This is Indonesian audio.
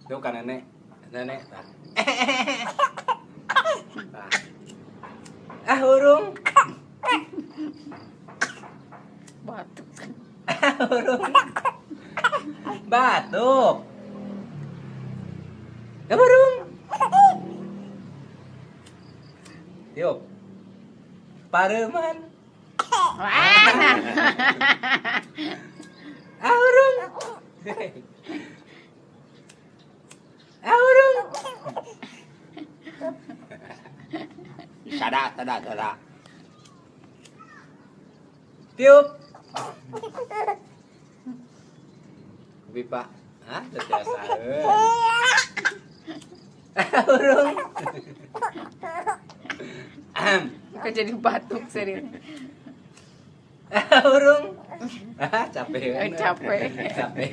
Tuh kan nenek. Nenek. Urung. Batuk. Urung. Batuk. Urung. Tiup. Pareuman. Urung. Urung. Tada. Tiup. Bipa. Hah? Biasa. Urung. Kok jadi batuk serius? Urung. Capek. Capek. Capek.